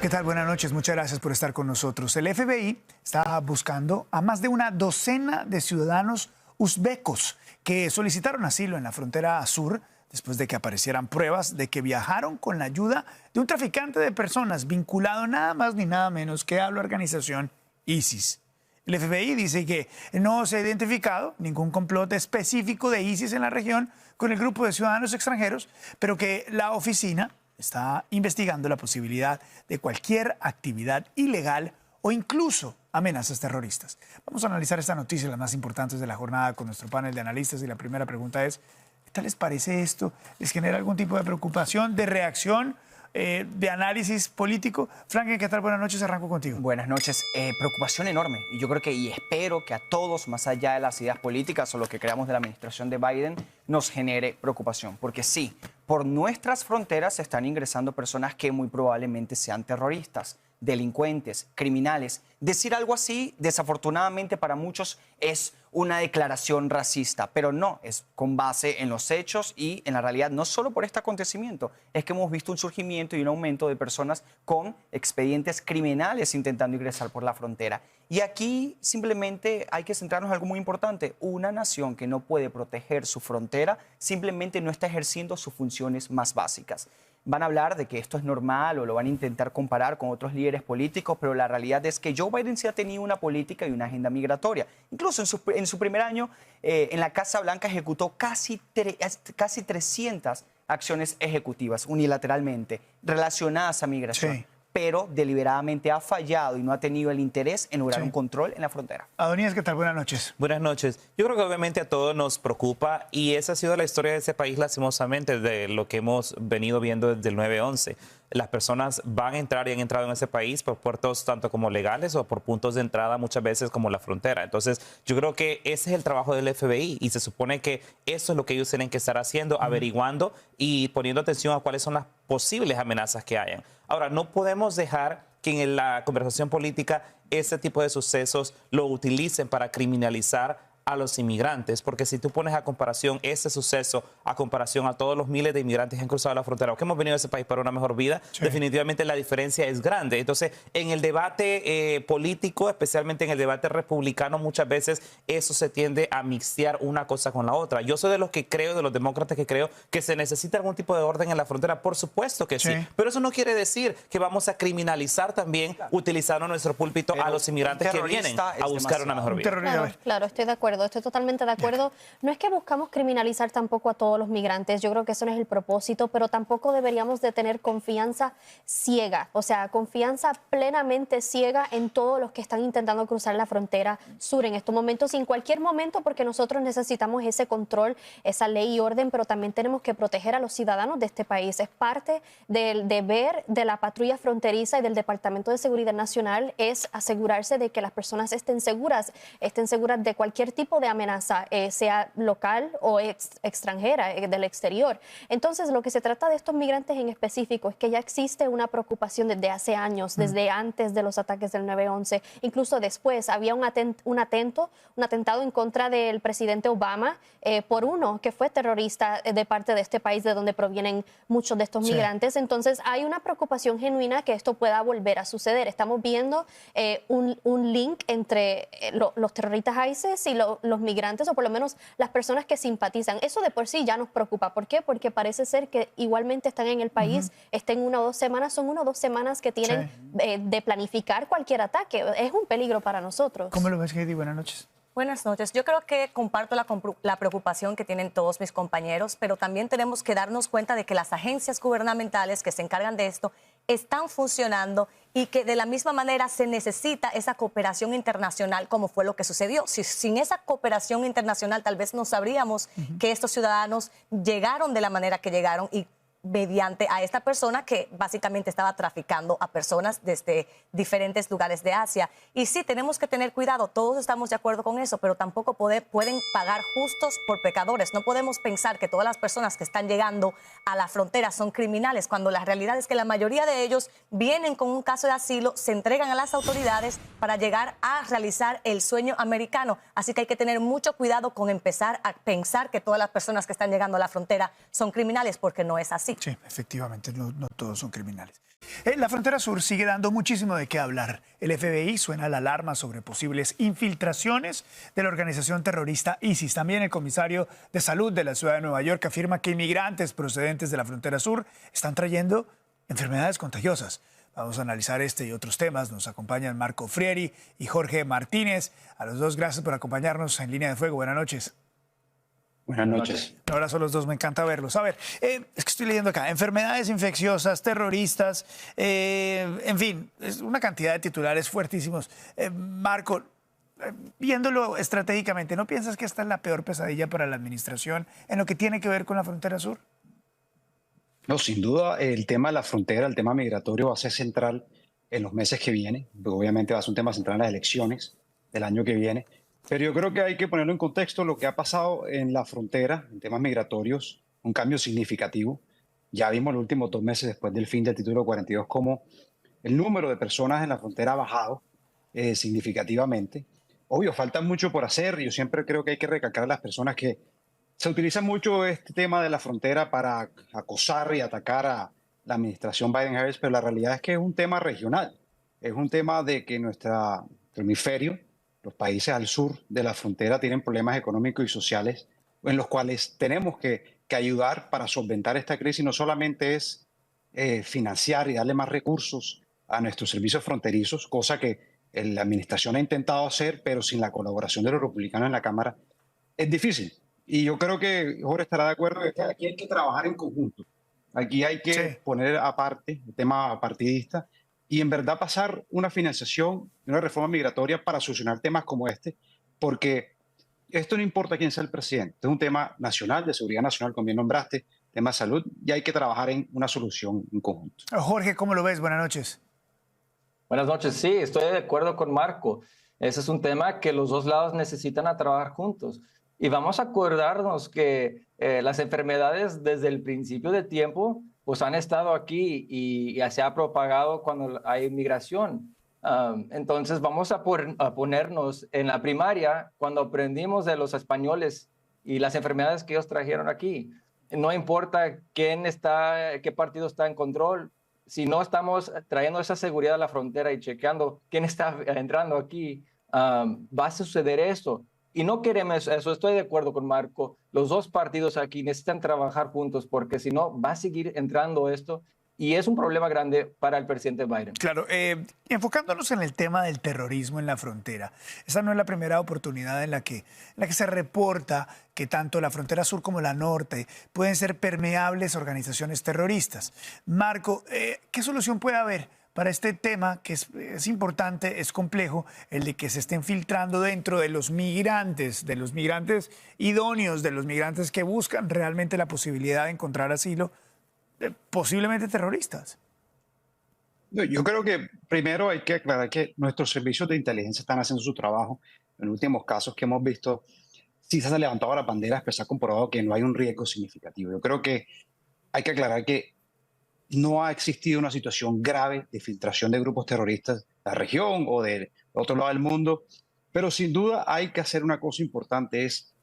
¿Qué tal? Buenas noches, muchas gracias por estar con nosotros. El FBI está buscando a más de una docena de ciudadanos uzbecos que solicitaron asilo en la frontera sur después de que aparecieran pruebas de que viajaron con la ayuda de un traficante de personas vinculado nada más ni nada menos que a la organización ISIS. El FBI dice que no se ha identificado ningún complot específico de ISIS en la región con el grupo de ciudadanos extranjeros, pero que la oficina está investigando la posibilidad de cualquier actividad ilegal o incluso amenazas terroristas. Vamos a analizar esta noticia, las más importantes de la jornada, con nuestro panel de analistas. Y la primera pregunta es, ¿qué tal les parece esto? ¿Les genera algún tipo de preocupación, de reacción, de análisis político? Franklin, ¿qué tal? Buenas noches, arranco contigo. Buenas noches. Preocupación enorme. Y yo creo que, y espero que a todos, más allá de las ideas políticas o lo que creamos de la administración de Biden, nos genere preocupación. Porque sí, por nuestras fronteras se están ingresando personas que muy probablemente sean terroristas, delincuentes, criminales. Decir algo así, desafortunadamente para muchos, es una declaración racista, pero no, es con base en los hechos y en la realidad, no solo por este acontecimiento, es que hemos visto un surgimiento y un aumento de personas con expedientes criminales intentando ingresar por la frontera. Y aquí simplemente hay que centrarnos en algo muy importante. Una nación que no puede proteger su frontera simplemente no está ejerciendo sus funciones más básicas. Van a hablar de que esto es normal o lo van a intentar comparar con otros líderes políticos, pero la realidad es que Joe Biden sí ha tenido una política y una agenda migratoria. Incluso en su primer año en la Casa Blanca ejecutó casi 300 acciones ejecutivas unilateralmente relacionadas a migración. Sí. Pero deliberadamente ha fallado y no ha tenido el interés en lograr un control en la frontera. Adonías, ¿qué tal? Buenas noches. Buenas noches. Yo creo que obviamente a todos nos preocupa y esa ha sido la historia de ese país, lastimosamente, de lo que hemos venido viendo desde el 9/11. Las personas van a entrar y han entrado en ese país por puertos tanto como legales o por puntos de entrada muchas veces como la frontera. Entonces, yo creo que ese es el trabajo del FBI y se supone que eso es lo que ellos tienen que estar haciendo, averiguando y poniendo atención a cuáles son las posibles amenazas que hayan. Ahora, no podemos dejar que en la conversación política ese tipo de sucesos lo utilicen para criminalizar a los inmigrantes, porque si tú pones a comparación ese suceso, a comparación a todos los miles de inmigrantes que han cruzado la frontera o que hemos venido a ese país para una mejor vida, definitivamente la diferencia es grande. Entonces, en el debate político, especialmente en el debate republicano, muchas veces eso se tiende a mixtear una cosa con la otra. Yo soy de los que creo, de los demócratas que creo que se necesita algún tipo de orden en la frontera, por supuesto que sí, pero eso no quiere decir que vamos a criminalizar también, utilizando nuestro púlpito a los inmigrantes que vienen a buscar una mejor vida. Claro, estoy de acuerdo. Estoy totalmente de acuerdo. No es que buscamos criminalizar tampoco a todos los migrantes, yo creo que eso no es el propósito, pero tampoco deberíamos de tener confianza ciega, o sea, confianza plenamente ciega en todos los que están intentando cruzar la frontera sur en estos momentos, y en cualquier momento, porque nosotros necesitamos ese control, esa ley y orden, pero también tenemos que proteger a los ciudadanos de este país. Es parte del deber de la patrulla fronteriza y del Departamento de Seguridad Nacional, es asegurarse de que las personas estén seguras de cualquier tipo de amenaza, sea local o extranjera, del exterior. Entonces, lo que se trata de estos migrantes en específico es que ya existe una preocupación desde hace años, desde antes de los ataques del 9/11, incluso después había un atentado en contra del presidente Obama por uno que fue terrorista de parte de este país de donde provienen muchos de estos migrantes. Entonces, hay una preocupación genuina que esto pueda volver a suceder. Estamos viendo un link entre los terroristas ISIS y los migrantes, o por lo menos las personas que simpatizan. Eso de por sí ya nos preocupa. ¿Por qué? Porque parece ser que igualmente están en el país, estén 1 o 2 semanas, son 1 o 2 semanas que tienen de planificar cualquier ataque. Es un peligro para nosotros. ¿Cómo lo ves, Heidi? Buenas noches. Buenas noches. Yo creo que comparto la preocupación que tienen todos mis compañeros, pero también tenemos que darnos cuenta de que las agencias gubernamentales que se encargan de esto están funcionando y que de la misma manera se necesita esa cooperación internacional como fue lo que sucedió. Sin esa cooperación internacional tal vez no sabríamos que estos ciudadanos llegaron de la manera que llegaron y mediante a esta persona que básicamente estaba traficando a personas desde diferentes lugares de Asia. Y sí, tenemos que tener cuidado, todos estamos de acuerdo con eso, pero tampoco pueden pagar justos por pecadores. No podemos pensar que todas las personas que están llegando a la frontera son criminales, cuando la realidad es que la mayoría de ellos vienen con un caso de asilo, se entregan a las autoridades para llegar a realizar el sueño americano. Así que hay que tener mucho cuidado con empezar a pensar que todas las personas que están llegando a la frontera son criminales, porque no es así. así. Sí, efectivamente, no todos son criminales. La frontera sur sigue dando muchísimo de qué hablar. El FBI suena la alarma sobre posibles infiltraciones de la organización terrorista ISIS. También el comisario de salud de la ciudad de Nueva York afirma que inmigrantes procedentes de la frontera sur están trayendo enfermedades contagiosas. Vamos a analizar este y otros temas. Nos acompañan Marco Frieri y Jorge Martínez. A los dos, gracias por acompañarnos en Línea de Fuego. Buenas noches. Buenas noches. Un abrazo a los dos, me encanta verlos. A ver, es que estoy leyendo acá, enfermedades infecciosas, terroristas, en fin, es una cantidad de titulares fuertísimos. Marco, viéndolo estratégicamente, ¿no piensas que esta es la peor pesadilla para la administración en lo que tiene que ver con la frontera sur? No, sin duda, el tema de la frontera, el tema migratorio va a ser central en los meses que vienen. Obviamente va a ser un tema central en las elecciones del año que viene. Pero yo creo que hay que ponerlo en contexto lo que ha pasado en la frontera, en temas migratorios, un cambio significativo. Ya vimos los últimos 2 meses después del fin del título 42 cómo el número de personas en la frontera ha bajado significativamente. Obvio, falta mucho por hacer. Yo siempre creo que hay que recalcar a las personas que se utiliza mucho este tema de la frontera para acosar y atacar a la administración Biden-Harris, pero la realidad es que es un tema regional. Es un tema de que nuestro hemisferio, los países al sur de la frontera, tienen problemas económicos y sociales en los cuales tenemos que ayudar para solventar esta crisis. No solamente es financiar y darle más recursos a nuestros servicios fronterizos, cosa que la administración ha intentado hacer, pero sin la colaboración de los republicanos en la Cámara es difícil. Y yo creo que Jorge estará de acuerdo que aquí hay que trabajar en conjunto. Aquí hay que poner aparte el tema partidista y en verdad pasar una financiación, una reforma migratoria para solucionar temas como este, porque esto no importa quién sea el presidente, es un tema nacional, de seguridad nacional, como bien nombraste, tema de salud, y hay que trabajar en una solución en conjunto. Jorge, ¿cómo lo ves? Buenas noches. Buenas noches, sí, estoy de acuerdo con Marco. Ese es un tema que los dos lados necesitan a trabajar juntos. Y vamos a acordarnos que las enfermedades desde el principio de tiempo pues han estado aquí y se ha propagado cuando hay migración. Entonces vamos a ponernos en la primaria cuando aprendimos de los españoles y las enfermedades que ellos trajeron aquí. No importa qué partido está en control, si no estamos trayendo esa seguridad a la frontera y chequeando quién está entrando aquí, va a suceder eso. Y no queremos eso, estoy de acuerdo con Marco. Los dos partidos aquí necesitan trabajar juntos porque si no va a seguir entrando esto y es un problema grande para el presidente Biden. Claro, enfocándonos en el tema del terrorismo en la frontera, esa no es la primera oportunidad en la que se reporta que tanto la frontera sur como la norte pueden ser permeables a organizaciones terroristas. Marco, ¿qué solución puede haber para este tema que es importante, es complejo, el de que se estén filtrando dentro de los migrantes idóneos, de los migrantes que buscan realmente la posibilidad de encontrar asilo, posiblemente terroristas? Yo creo que primero hay que aclarar que nuestros servicios de inteligencia están haciendo su trabajo. En los últimos casos que hemos visto, sí se han levantado las banderas, pero se ha comprobado que no hay un riesgo significativo. Yo creo que hay que aclarar que no ha existido una situación grave de filtración de grupos terroristas de la región o del otro lado del mundo, pero sin duda hay que hacer una cosa importante, es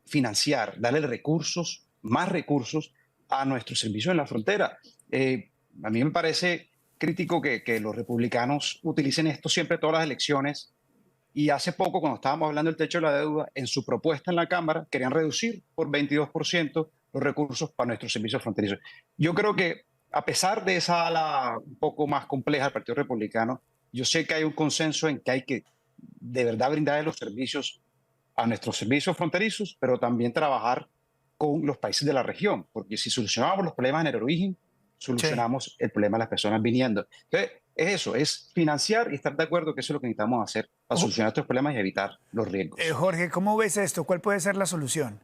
financiar, darle recursos, más recursos a nuestros servicios en la frontera. A mí me parece crítico que los republicanos utilicen esto siempre todas las elecciones y hace poco, cuando estábamos hablando del techo de la deuda, en su propuesta en la Cámara querían reducir por 22% los recursos para nuestros servicios fronterizos. Yo creo que a pesar de esa ala un poco más compleja del Partido Republicano, yo sé que hay un consenso en que hay que de verdad brindar los servicios a nuestros servicios fronterizos, pero también trabajar con los países de la región, porque si solucionamos los problemas en el origen, solucionamos el problema de las personas viniendo. Entonces, es eso, es financiar y estar de acuerdo que eso es lo que necesitamos hacer para solucionar estos problemas y evitar los riesgos. Jorge, ¿cómo ves esto? ¿Cuál puede ser la solución?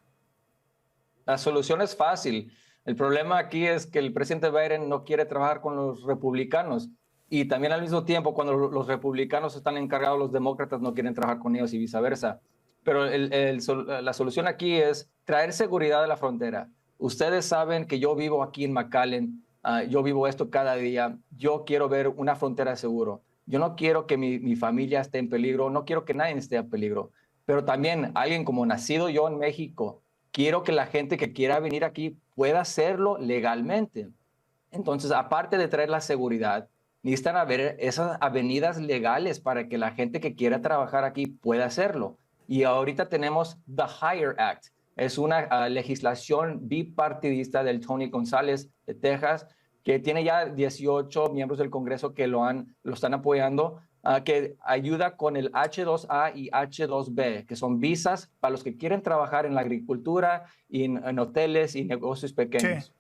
La solución es fácil. El problema aquí es que el presidente Biden no quiere trabajar con los republicanos y también al mismo tiempo cuando los republicanos están encargados, los demócratas no quieren trabajar con ellos y viceversa. Pero la solución aquí es traer seguridad a la frontera. Ustedes saben que yo vivo aquí en McAllen, yo vivo esto cada día, yo quiero ver una frontera segura. Yo no quiero que mi familia esté en peligro, no quiero que nadie esté en peligro. Pero también alguien como nacido yo en México, quiero que la gente que quiera venir aquí pueda hacerlo legalmente. Entonces, aparte de traer la seguridad, necesitan haber esas avenidas legales para que la gente que quiera trabajar aquí pueda hacerlo. Y ahorita tenemos The Hire Act. Es una legislación bipartidista del Tony González de Texas, que tiene ya 18 miembros del Congreso que lo están apoyando, que ayuda con el H-2A y H-2B, que son visas para los que quieren trabajar en la agricultura, y en hoteles y negocios pequeños. Sí.